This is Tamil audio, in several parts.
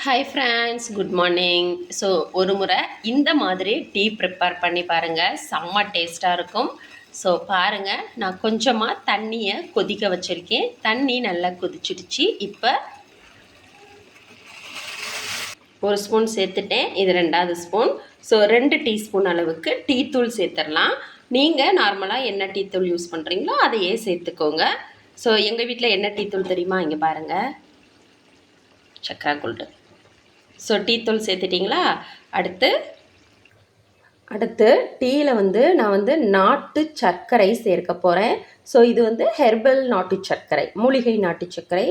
Hi friends, good morning. So ஒரு முறை இந்த மாதிரி டீ ப்ரிப்பேர் பண்ணி பாருங்கள், செம்ம டேஸ்ட்டாக இருக்கும். ஸோ பாருங்கள், நான் கொஞ்சமாக தண்ணியை கொதிக்க வச்சுருக்கேன். தண்ணி நல்லா கொதிச்சிடுச்சு. இப்போ ஒரு ஸ்பூன் சேர்த்துட்டேன், இது 2வது ஸ்பூன். ஸோ 2 டீஸ்பூன் அளவுக்கு டீ தூள் சேர்த்துடலாம். நீங்கள் நார்மலாக என்ன டீ தூள் யூஸ் பண்ணுறீங்களோ அதையே சேர்த்துக்கோங்க. ஸோ எங்கள் வீட்டில் என்ன டீ தூள் தெரியுமா? இங்கே பாருங்கள், சக்கரை கோல்டு. ஸோ டீ தூள் சேர்த்துட்டிங்களா? அடுத்து டீயில் நான் நாட்டு சர்க்கரை சேர்க்க போகிறேன். ஸோ இது ஹெர்பல் நாட்டு சர்க்கரை, மூலிகை நாட்டு சர்க்கரை,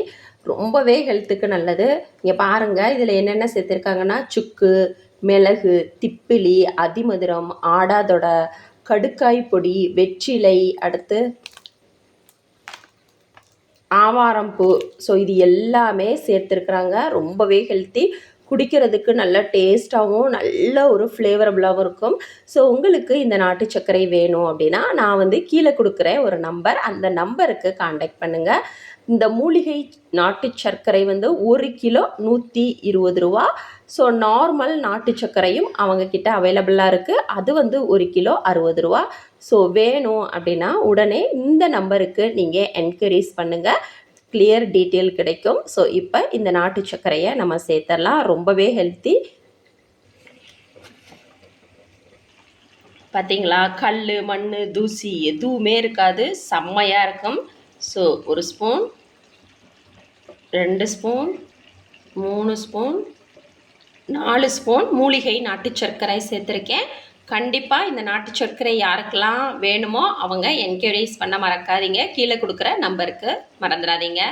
ரொம்பவே ஹெல்த்துக்கு நல்லது. இங்கே பாருங்கள், இதில் என்னென்ன சேர்த்துருக்காங்கன்னா சுக்கு, மிளகு, திப்பிலி, அதிமதுரம், ஆடாதொடை, கடுக்காய் பொடி, வெற்றிலை, அடுத்து ஆவாரம்பூ. ஸோ இது எல்லாமே சேர்த்துருக்குறாங்க. ரொம்பவே ஹெல்த்தி, குடிக்கிறதுக்கு நல்ல டேஸ்ட்டாகவும் நல்ல ஒரு ஃப்ளேவரபுளாகவும் இருக்கும். ஸோ உங்களுக்கு இந்த நாட்டு சர்க்கரை வேணும் அப்படின்னா நான் கீழே கொடுக்குறேன் ஒரு நம்பர், அந்த நம்பருக்கு காண்டாக்ட் பண்ணுங்கள். இந்த மூலிகை நாட்டு சர்க்கரை 1 கிலோ 120 ரூபா. ஸோ நார்மல் நாட்டு சர்க்கரையும் அவங்கக்கிட்ட அவைலபிளாக இருக்குது, அது 1 கிலோ 60 ரூபா. ஸோ வேணும் அப்படின்னா உடனே இந்த நம்பருக்கு நீங்கள் என்கரேஜ் பண்ணுங்கள், கிளியர் டீட்டெயில் கிடைக்கும். ஸோ இப்போ இந்த நாட்டு சர்க்கரையை நம்ம சேர்த்துடலாம். ரொம்பவே ஹெல்த்தி. பார்த்தீங்களா, கல், மண், தூசி எதுவுமே இருக்காது, செம்மையாக இருக்கும். So 1 spoon, 2 spoon, 3 spoon, 4 spoon மூலிகை நாட்டு சர்க்கரை சேர்த்துருக்கேன். கண்டிப்பாக இந்த நாட்டு சர்க்கரை யாருக்கெல்லாம் வேணுமோ அவங்க என்கரேஜ் பண்ண மறக்காதீங்க. கீழே கொடுக்குற நம்பருக்கு மறந்துடாதீங்க.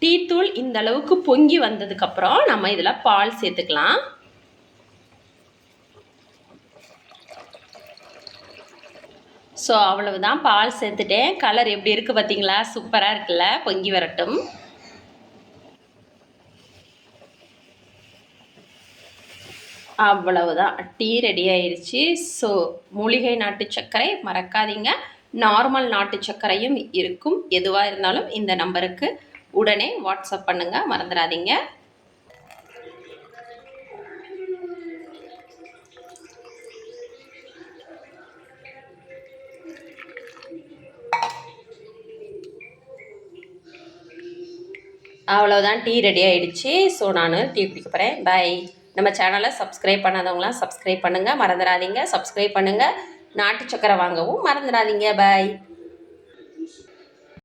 டீ தூள் இந்த அளவுக்கு பொங்கி வந்ததுக்கப்புறம் நம்ம இதில் பால் சேர்த்துக்கலாம். ஸோ அவ்வளவுதான், பால் சேர்த்துட்டேன். கலர் எப்படி இருக்குது பார்த்தீங்களா? சூப்பராக இருக்குல்ல? பொங்கி வரட்டும். அவ்வளவுதான், டீ ரெடி ஆயிடுச்சு. ஸோ மூலிகை நாட்டு சர்க்கரை மறக்காதீங்க, நார்மல் நாட்டு சர்க்கரையும் இருக்கும். எதுவாக இருந்தாலும் இந்த நம்பருக்கு உடனே வாட்ஸ்அப் பண்ணுங்கள், மறந்துடாதீங்க. அவ்வளோதான், டீ ரெடி ஆகிடுச்சு. ஸோ நான் டீ குடிக்க போகிறேன். பை. நம்ம சேனலை சப்ஸ்கிரைப் பண்ணாதவங்களாம் சப்ஸ்கிரைப் பண்ணுங்கள், மறந்துடாதீங்க. சப்ஸ்கிரைப் பண்ணுங்கள், நாட்டு சக்கரை வாங்கவும் மறந்துடாதீங்க. பை.